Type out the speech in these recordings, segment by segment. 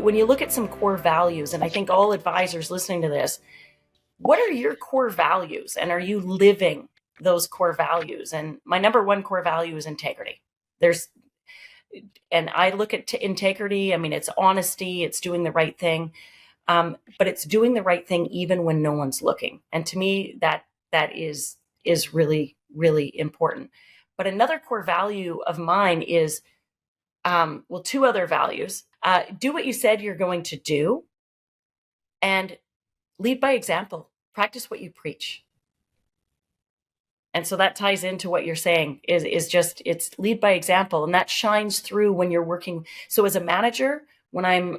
when you look at some core values, and I think all advisors listening to this, what are your core values, and are you living those core values? And my number one core value is integrity. And I look at integrity. I mean, it's honesty, it's doing the right thing, but it's doing the right thing even when no one's looking. And to me, that is really, really important. But another core value of mine is, two other values. Do what you said you're going to do, and lead by example. Practice what you preach. And so that ties into what you're saying it's lead by example. And that shines through when you're working. So as a manager, when I'm,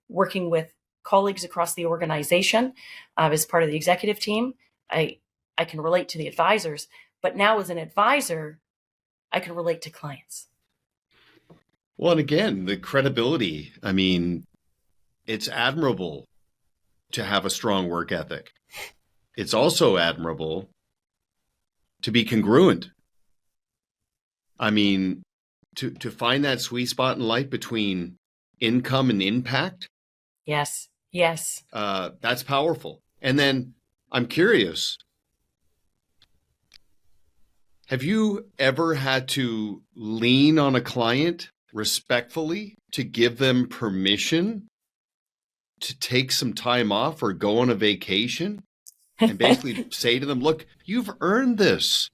working with colleagues across the organization, as part of the executive team, I can relate to the advisors, but now as an advisor, I can relate to clients. Well, and again, the credibility, I mean, it's admirable to have a strong work ethic. It's also admirable to be congruent. I mean, to find that sweet spot in life between income and impact. Yes. That's powerful. And then I'm curious, have you ever had to lean on a client respectfully to give them permission to take some time off or go on a vacation and basically say to them, look, you've earned this?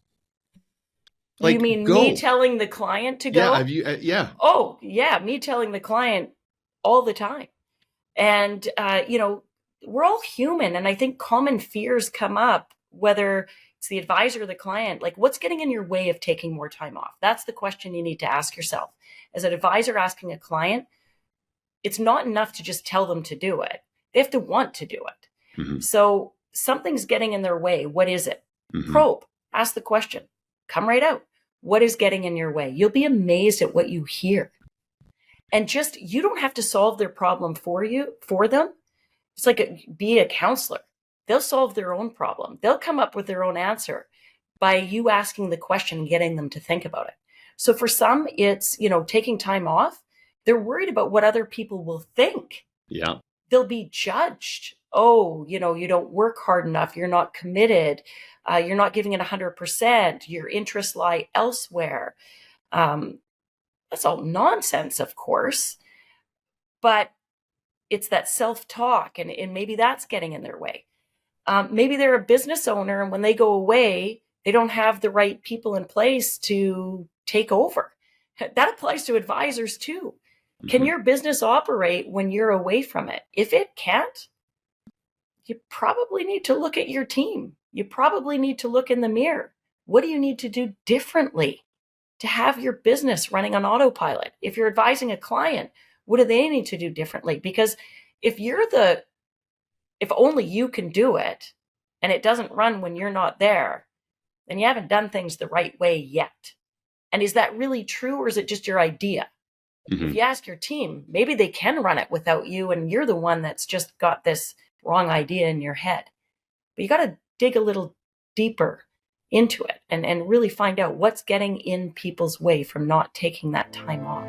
Like, you mean go. Me telling the client to go? Yeah. Yeah. Oh, yeah. Me telling the client all the time. And, we're all human. And I think common fears come up, whether it's the advisor or the client, like what's getting in your way of taking more time off? That's the question you need to ask yourself. As an advisor asking a client, it's not enough to just tell them to do it. They have to want to do it. Mm-hmm. So something's getting in their way. What is it? Mm-hmm. Probe. Ask the question. Come right out. What is getting in your way? You'll be amazed at what you hear. And you don't have to solve their problem for them. It's like be a counselor. They'll solve their own problem. They'll come up with their own answer by you asking the question and getting them to think about it. So for some, it's, taking time off. They're worried about what other people will think. Yeah. They'll be judged. Oh, you don't work hard enough. You're not committed. You're not giving it 100%. Your interests lie elsewhere. That's all nonsense, of course. But it's that self-talk, and maybe that's getting in their way. Maybe they're a business owner, and when they go away, they don't have the right people in place to take over. That applies to advisors too. Mm-hmm. Can your business operate when you're away from it? If it can't, you probably need to look at your team. You probably need to look in the mirror. What do you need to do differently to have your business running on autopilot? If you're advising a client, what do they need to do differently? Because if only you can do it and it doesn't run when you're not there, then you haven't done things the right way yet. And is that really true, or is it just your idea? Mm-hmm. If you ask your team, maybe they can run it without you, and you're the one that's just got this wrong idea in your head. But you got to dig a little deeper into it and really find out what's getting in people's way from not taking that time off.